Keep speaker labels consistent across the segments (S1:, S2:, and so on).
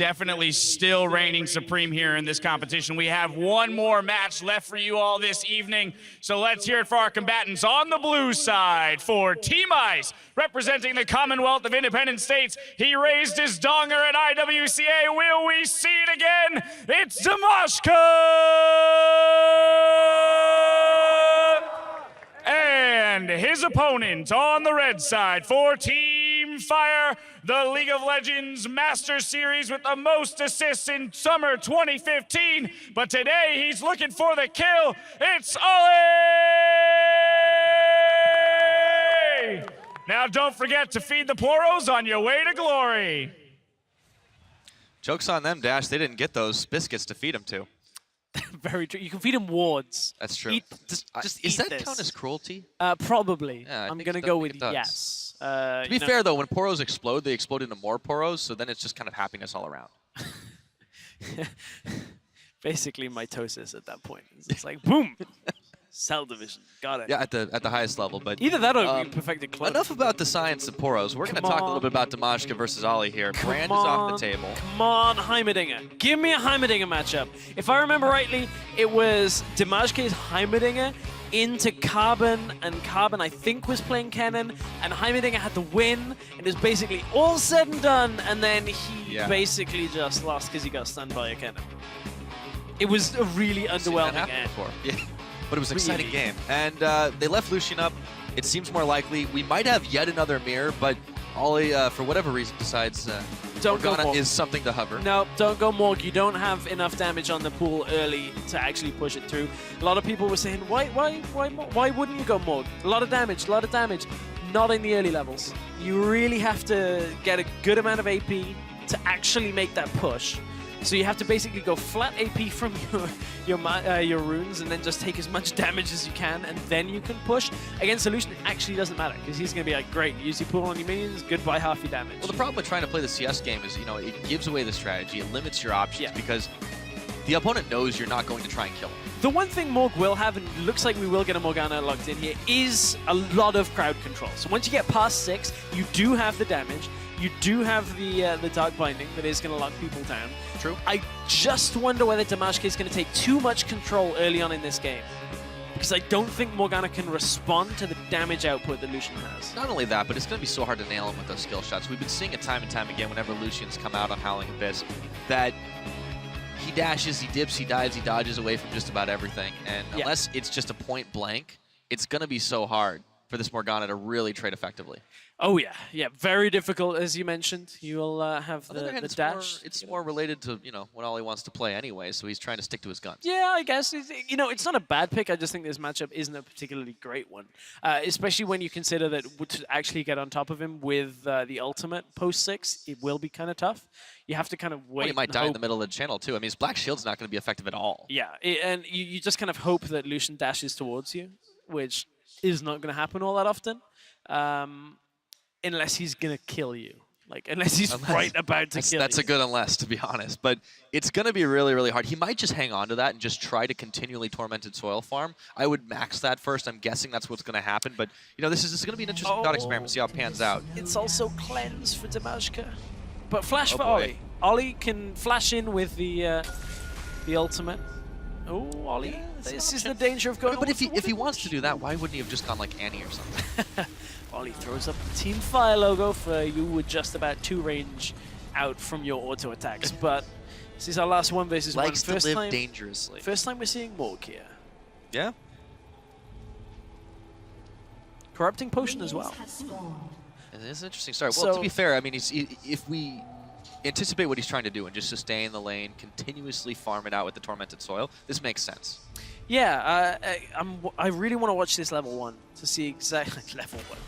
S1: definitely still reigning supreme here in this competition. We have one more match left for you all this evening, so let's hear it for our combatants on the blue side. For Team Ice, representing the Commonwealth of Independent States, he raised his donger at IWCA. Will we see it again? It's Dimajke! And his opponent on the red side for Team Fire, the League of Legends Master Series with the most assists in summer 2015. But today he's looking for the kill. It's Olleh! Now don't forget to feed the poros on your way to glory.
S2: Joke's on them, Dash. They didn't get those biscuits to feed him to.
S3: Very true. You can feed him wards.
S2: That's true.
S3: Just
S2: Is
S3: eat
S2: that
S3: this.
S2: count as cruelty?
S3: Probably.
S2: Yeah,
S3: I'm going to go with yes.
S2: To be fair, though, when poros explode, they explode into more poros, so then it's just kind of happiness all around.
S3: Basically mitosis at that point. It's like, boom! Cell division. Got it.
S2: Yeah, at the highest level. But
S3: either that or perfected clone.
S2: enough about the science of poros. We're going to talk a little bit about Dimajke versus Olleh here. Brand is off the table.
S3: Come on, Heimerdinger. Give me a Heimerdinger matchup. If I remember rightly, it was Dimajke's Heimerdinger into Carbon, and Carbon, I think, was playing Kennen, and Heimerdinger had the win, and it was basically all said and done, and then he basically just lost because he got stunned by a Kennen. It was a really underwhelming end.
S2: Yeah. But it was an exciting game. And they left Lucian up. It seems more likely. We might have yet another mirror, but Olleh, for whatever reason, decides Morgana is something to hover.
S3: No, don't go Morg. You don't have enough damage on the pool early to actually push it through. A lot of people were saying, why wouldn't you go Morg? A lot of damage, a lot of damage. Not in the early levels. You really have to get a good amount of AP to actually make that push. So you have to basically go flat AP from your runes and then just take as much damage as you can, and then you can push. Against Lucian, it actually doesn't matter, because he's going to be like, great, use your pool on your minions, goodbye half your damage.
S2: Well, the problem with trying to play the CS game is, it gives away the strategy, it limits your options, because the opponent knows you're not going to try and kill him.
S3: The one thing Morg will have, and looks like we will get a Morgana locked in here, is a lot of crowd control. So once you get past 6, you do have the damage. You do have the Dark Binding that is going to lock people down.
S2: True.
S3: I just wonder whether Dimajke is going to take too much control early on in this game, because I don't think Morgana can respond to the damage output that Lucian has.
S2: Not only that, but it's going to be so hard to nail him with those skill shots. We've been seeing it time and time again whenever Lucian's come out on Howling Abyss, that he dashes, he dips, he dives, he dodges away from just about everything. And unless it's just a point blank, it's going to be so hard for this Morgana to really trade effectively.
S3: Oh yeah, very difficult, as you mentioned. You will have the dash.
S2: It's more related to what Olleh wants to play anyway, so he's trying to stick to his guns.
S3: Yeah, I guess it's not a bad pick. I just think this matchup isn't a particularly great one, especially when you consider that to actually get on top of him with the ultimate post 6, it will be kind of tough. You have to kind of wait.
S2: Well, he might die in the middle of the channel too. I mean, his Black Shield's not going to be effective at all.
S3: Yeah, and you just kind of hope that Lucian dashes towards you, which is not going to happen all that often. Unless he's going to kill you. Unless he's right about to kill you.
S2: That's a good unless, to be honest. But it's going to be really, really hard. He might just hang on to that and just try to continually Tormented Soil farm. I would max that first. I'm guessing that's what's going to happen. But, this is going to be an interesting thought experiment. See how it pans out.
S3: It's also Cleanse for Dimajke. But Flash for Olleh. Olleh can flash in with the ultimate. Oh, Olleh. This is the danger of going.
S2: But if he wants to do that, why wouldn't he have just gone like Annie or something?
S3: Olleh throws up the Team Fire logo for you with just about 2 range out from your auto attacks. But this is our last 1 versus 1.
S2: Likes to live dangerously.
S3: First time we're seeing Morg here.
S2: Yeah.
S3: Corrupting Potion as well.
S2: It is an interesting start. Well, to be fair, I mean, if we anticipate what he's trying to do and just sustain the lane, continuously farm it out with the Tormented Soil, this makes sense.
S3: Yeah, I really want to watch this level 1 to see exactly level 1.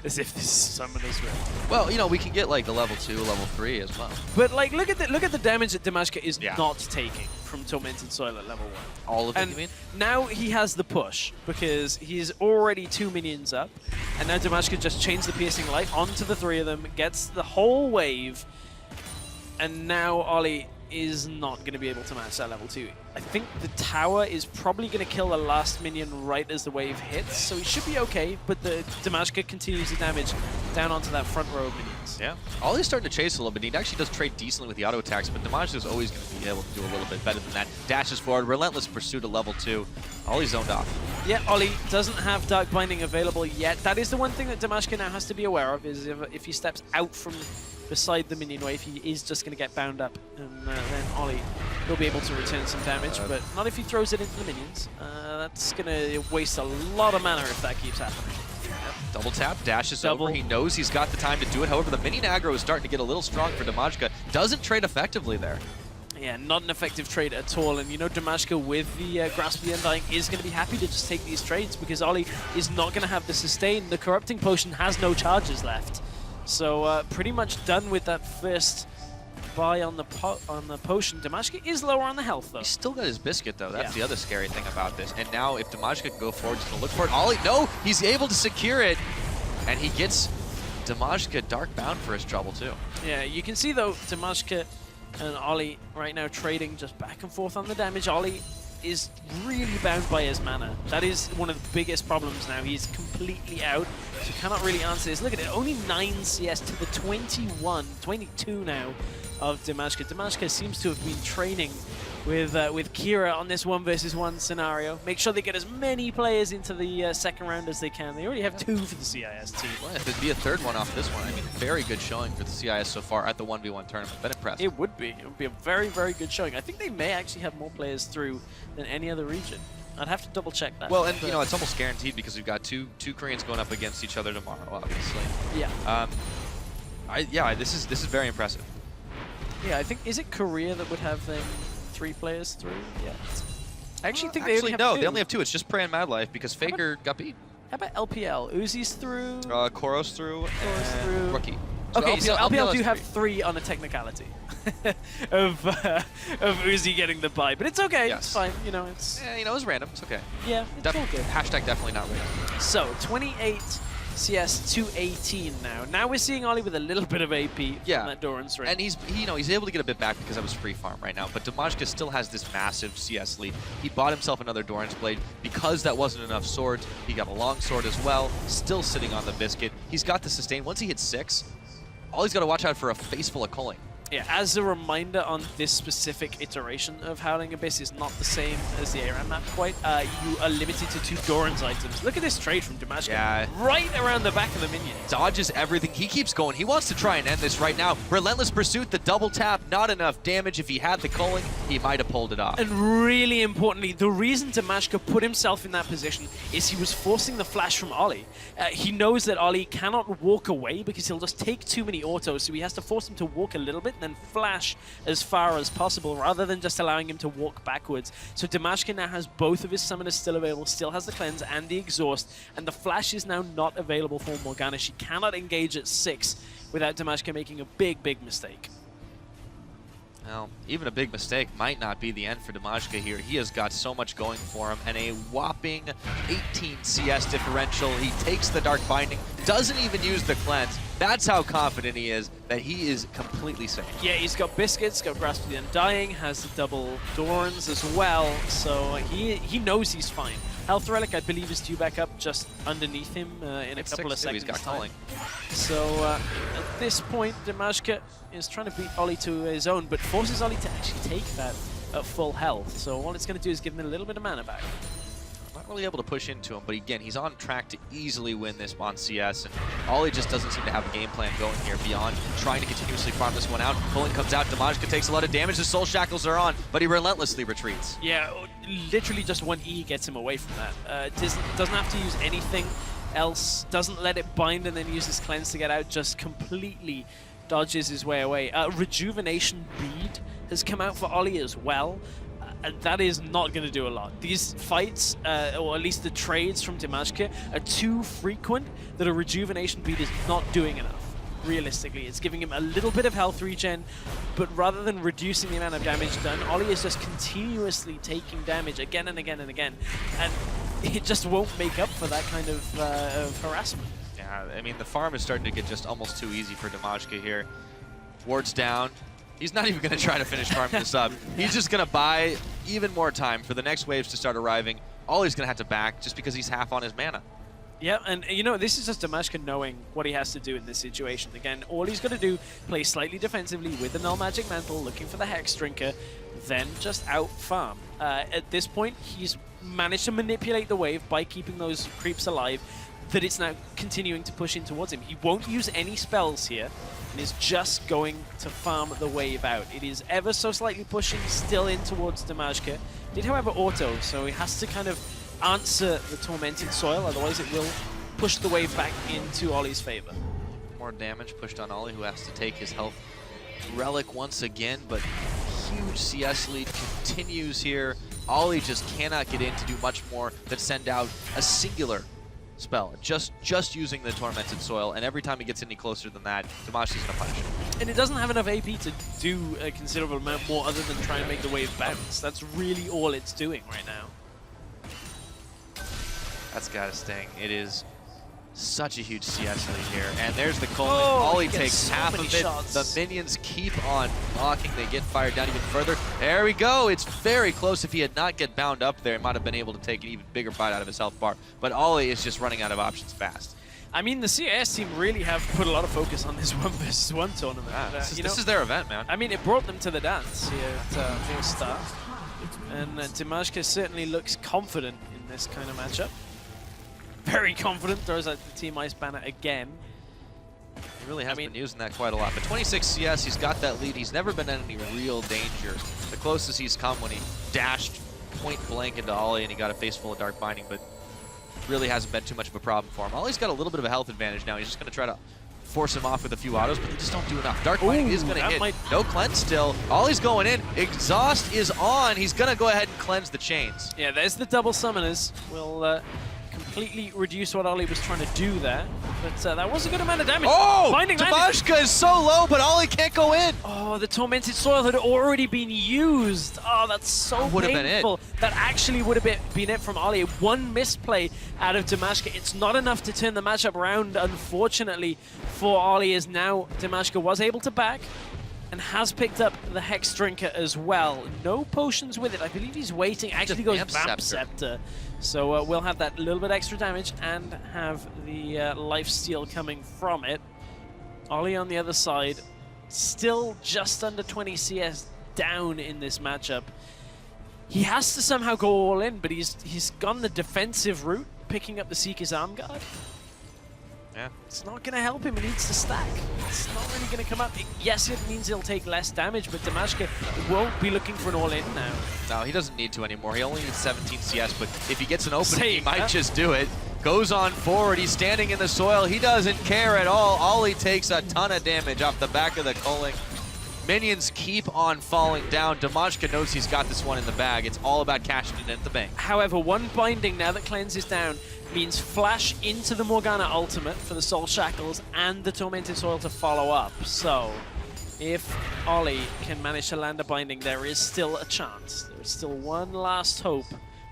S3: As if this is Summoner's Rift.
S2: Well, we can get like the level 2, level 3 as well.
S3: But like, look at the damage that Dimajke is not taking from Tormented Soil at level 1.
S2: All of it, you mean?
S3: Now he has the push because he's already 2 minions up, and now Dimajke just changed the Piercing Light onto the 3 of them, gets the whole wave, and now Olleh is not going to be able to match that level 2. I think the tower is probably going to kill the last minion right as the wave hits, so he should be okay, but the Dimajke continues to damage down onto that front row of minions.
S2: Yeah. Olleh's starting to chase a little bit. He actually does trade decently with the auto attacks, but Dimajke is always going to be able to do a little bit better than that. Dashes forward, relentless pursuit at level 2. Olleh's zoned off.
S3: Yeah, Olleh doesn't have Dark Binding available yet. That is the one thing that Dimajke now has to be aware of, is if he steps out from beside the minion wave, he is just going to get bound up, and then Olleh will be able to return some damage, but not if he throws it into the minions. That's going to waste a lot of mana if that keeps happening.
S2: Yep. Double tap, dashes over. He knows he's got the time to do it. However, the minion aggro is starting to get a little strong for Dimajke. Doesn't trade effectively there.
S3: Yeah, not an effective trade at all. And you know, Dimajke with the Grasp of the Undying is going to be happy to just take these trades because Olleh is not going to have the sustain. The Corrupting Potion has no charges left. So pretty much done with that first buy on the potion. Dimajke is lower on the health, though.
S2: He's still got his biscuit, though. That's the other scary thing about this. And now if Dimajke can go forward, he's going to look for it. Olleh, no! He's able to secure it. And he gets Dimajke dark bound for his trouble, too.
S3: Yeah, you can see, though, Dimajke and Olleh right now trading just back and forth on the damage. Olleh is really bound by his mana. That is one of the biggest problems now. He's completely out, so cannot really answer this. Look at it, only 9 CS to the 22 now of Dimajke. Dimajke seems to have been training with Kira on this 1 versus 1 scenario. Make sure they get as many players into the second round as they can. They already have 2 for the CIS team.
S2: Well, if there'd be a third one off this one, I mean, very good showing for the CIS so far at the 1v1 tournament. Been impressed.
S3: It would be. It would be a very, very good showing. I think they may actually have more players through than any other region. I'd have to double check that.
S2: Well, and you know, it's almost guaranteed because we've got two Koreans going up against each other tomorrow, obviously.
S3: Yeah.
S2: This is very impressive.
S3: Yeah, I think, is it Korea that would have 3 players through? Yeah. I actually think
S2: they
S3: only have 2.
S2: They only have 2. It's just Prey and Mad Life because Faker got beat.
S3: How about LPL? Uzi's through?
S2: Koros through, and Rookie. So
S3: Okay, so LPL do
S2: has
S3: have 3 on a technicality of Uzi getting the bye, but it's okay.
S2: Yes.
S3: It's fine. You know, it's
S2: you know, it's random. It's okay.
S3: yeah, it's all good.
S2: Hashtag definitely not random.
S3: So 28 CS to 18 now. Now we're seeing Olleh with a little bit of AP from that Doran's ring.
S2: And he's able to get a bit back because that was free farm right now. But Dimajke still has this massive CS lead. He bought himself another Doran's Blade because that wasn't enough swords. He got a long sword as well, still sitting on the biscuit. He's got the sustain. Once he hits 6, Olleh's got to watch out for a face full of culling.
S3: Yeah, as a reminder on this specific iteration of Howling Abyss is not the same as the ARAM map quite. You are limited to 2 Doran's items. Look at this trade from Dimajke.
S2: Yeah.
S3: Right around the back of the minion.
S2: Dodges everything. He keeps going. He wants to try and end this right now. Relentless Pursuit, the double tap, not enough damage. If he had the culling, he might have pulled it off.
S3: And really importantly, the reason Dimajke put himself in that position is he was forcing the flash from Olleh. He knows that Olleh cannot walk away because he'll just take too many autos, so he has to force him to walk a little bit and then flash as far as possible rather than just allowing him to walk backwards. So Dimajke now has both of his summoners still available, still has the cleanse and the exhaust, and the flash is now not available for Morgana. She cannot engage at 6 without Dimajke making a big, big mistake.
S2: Well, even a big mistake might not be the end for Dimajke here. He has got so much going for him and a whopping 18 CS differential. He takes the Dark Binding, doesn't even use the cleanse. That's how confident he is that he is completely safe.
S3: Yeah, he's got Biscuits, got Grasp of the Undying, has the double Dorans as well, so he knows he's fine. Health Relic, I believe, is due back up just underneath him in a couple of seconds.
S2: He's got calling.
S3: So at this point, Dimajke is trying to beat Olleh to his own, but forces Olleh to actually take that at full health. So all it's going to do is give him a little bit of mana back.
S2: Not really able to push into him, but again, he's on track to easily win this on CS, and Olleh just doesn't seem to have a game plan going here beyond trying to continuously farm this one out. Pulling comes out, Dimajke takes a lot of damage, the Soul Shackles are on, but he relentlessly retreats.
S3: Yeah, literally just one E gets him away from that. Doesn't have to use anything else, doesn't let it bind and then uses Cleanse to get out, just completely dodges his way away. Rejuvenation Bead has come out for Olleh as well. And that is not going to do a lot. These fights, or at least the trades from Dimajke, are too frequent that a Rejuvenation Bead is not doing enough. Realistically, it's giving him a little bit of health regen, but rather than reducing the amount of damage done, Olleh is just continuously taking damage again and again and again, and it just won't make up for that kind of harassment.
S2: Yeah, I mean, the farm is starting to get just almost too easy for Dimajke here. Wards down. He's not even going to try to finish farming this up. He's just going to buy even more time for the next waves to start arriving. All he's going to have to back just because he's half on his mana.
S3: Yeah, and you know, this is just Dimajke knowing what he has to do in this situation. Again, all he's got to do, play slightly defensively with the Null Magic Mantle, looking for the Hex Drinker, then just out farm. At this point, he's managed to manipulate the wave by keeping those creeps alive, that it's now continuing to push in towards him. He won't use any spells here, and is just going to farm the wave out. It is ever so slightly pushing still in towards Dimajke. Did, however, auto, so he has to kind of answer the Tormented Soil, otherwise it will push the wave back into Olleh's favor.
S2: More damage pushed on Olleh, who has to take his health relic once again, but huge CS lead continues here. Olleh just cannot get in to do much more than send out a singular spell, just using the Tormented Soil, and every time he gets any closer than that, Dimajke's gonna punish him.
S3: And it doesn't have enough AP to do a considerable amount more other than try and make the wave bounce. That's really all it's doing right now.
S2: That's gotta sting. It is such a huge CS lead here. And there's the Coleman.
S3: Oh,
S2: Olleh
S3: he gets
S2: takes
S3: so
S2: half
S3: many
S2: of it.
S3: shots.
S2: The minions keep on blocking. They get fired down even further. There we go. It's very close. If he had not get bound up there, he might have been able to take an even bigger bite out of his health bar. But Olleh is just running out of options fast.
S3: I mean, the CIS team really have put a lot of focus on this 1v1 tournament.
S2: Yeah, this
S3: You know,
S2: is their event, man.
S3: I mean, it brought them to the dance here at Full Start. And Dimajke certainly looks confident in this kind of matchup. Very confident, throws out the Team Ice banner again.
S2: He really has been using that quite a lot. But 26 CS, he's got that lead. He's never been in any real danger. The closest he's come when he dashed point blank into Olleh and he got a face full of Dark Binding, but really hasn't been too much of a problem for him. Olleh's got a little bit of a health advantage now. He's just going to try to force him off with a few autos, but they just don't do enough. Dark Binding is going to hit. No cleanse still. Olleh's going in. Exhaust is on. He's going to go ahead and cleanse the chains.
S3: Yeah, there's the double summoners. Will completely reduce what Olleh was trying to do there. But that was a good amount of damage.
S2: Oh!
S3: Binding
S2: Dimajke is so low, but Olleh can't go in.
S3: Oh, the Tormented Soil had already been used. Oh, that's so painful. That actually would have been it from Olleh. One misplay out of Dimajke. It's not enough to turn the matchup around, unfortunately, for Olleh, as now Dimajke was able to back and has picked up the Hex Drinker as well. No potions with it. I believe he's waiting. Actually goes Vamp Scepter. So we'll have that little bit extra damage and have the lifesteal coming from it. Olleh on the other side, still just under 20 CS down in this matchup. He has to somehow go all in, but he's gone the defensive route, picking up the Seeker's Arm Guard.
S2: Yeah.
S3: It's not going to help him. He needs to stack. It's not really going to come up. Yes, it means he'll take less damage, but Dimajke won't be looking for an all-in now.
S2: No, he doesn't need to anymore. He only needs 17 CS, but if he gets an opening, he might
S3: that.
S2: just do it. Goes on forward. He's standing in the soil. He doesn't care at all. Olleh takes a ton of damage off the back of the culling. Minions keep on falling down. Dimajke knows he's got this one in the bag. It's all about cashing it in at the bank.
S3: However, one binding now that Cleanse is down means flash into the Morgana ultimate for the Soul Shackles and the Tormented Soil to follow up. So, if Olleh can manage to land a binding, there is still a chance. There is still one last hope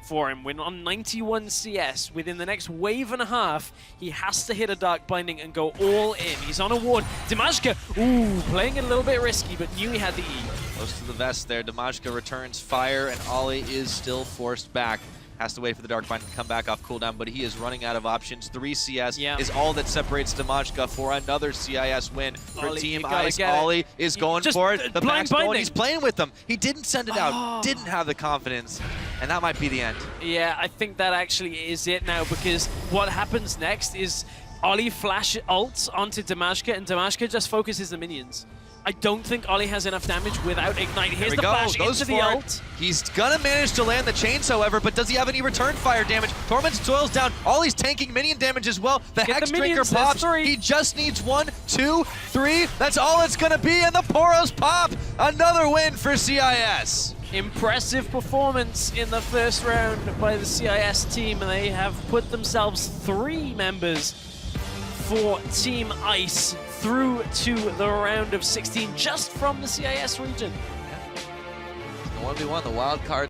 S3: for him. We're on 91 CS. Within the next wave and a half, he has to hit a Dark Binding and go all in. He's on a ward. Dimajke, ooh, playing it a little bit risky, but knew he had the E.
S2: Close to the vest there. Dimajke returns fire, and Olleh is still forced back. Has to wait for the Dark Bind to come back off cooldown, but he is running out of options. 3 CS is all that separates Dimajke for another CIS win for Team Ice. Olleh is going for it. The back's going. He's playing with them. He didn't send it out. Didn't have the confidence, and that might be the end.
S3: Yeah, I think that actually is it now, because what happens next is Olleh flash ults onto Dimajke, and Dimajke just focuses the minions. I don't think Olleh has enough damage without Ignite. Here's the flash into the ult.
S2: He's gonna manage to land the chains, however, but does he have any return fire damage? Torment's Soil's down. Olleh's tanking minion damage as well. The Hex Drinker pops. He just needs 1, 2, 3. That's all it's gonna be, and the Poros pop. Another win for CIS.
S3: Impressive performance in the first round by the CIS team, and they have put themselves 3 members for Team Ice through to the round of 16 just from the CIS region.
S2: The 1v1, the wild card.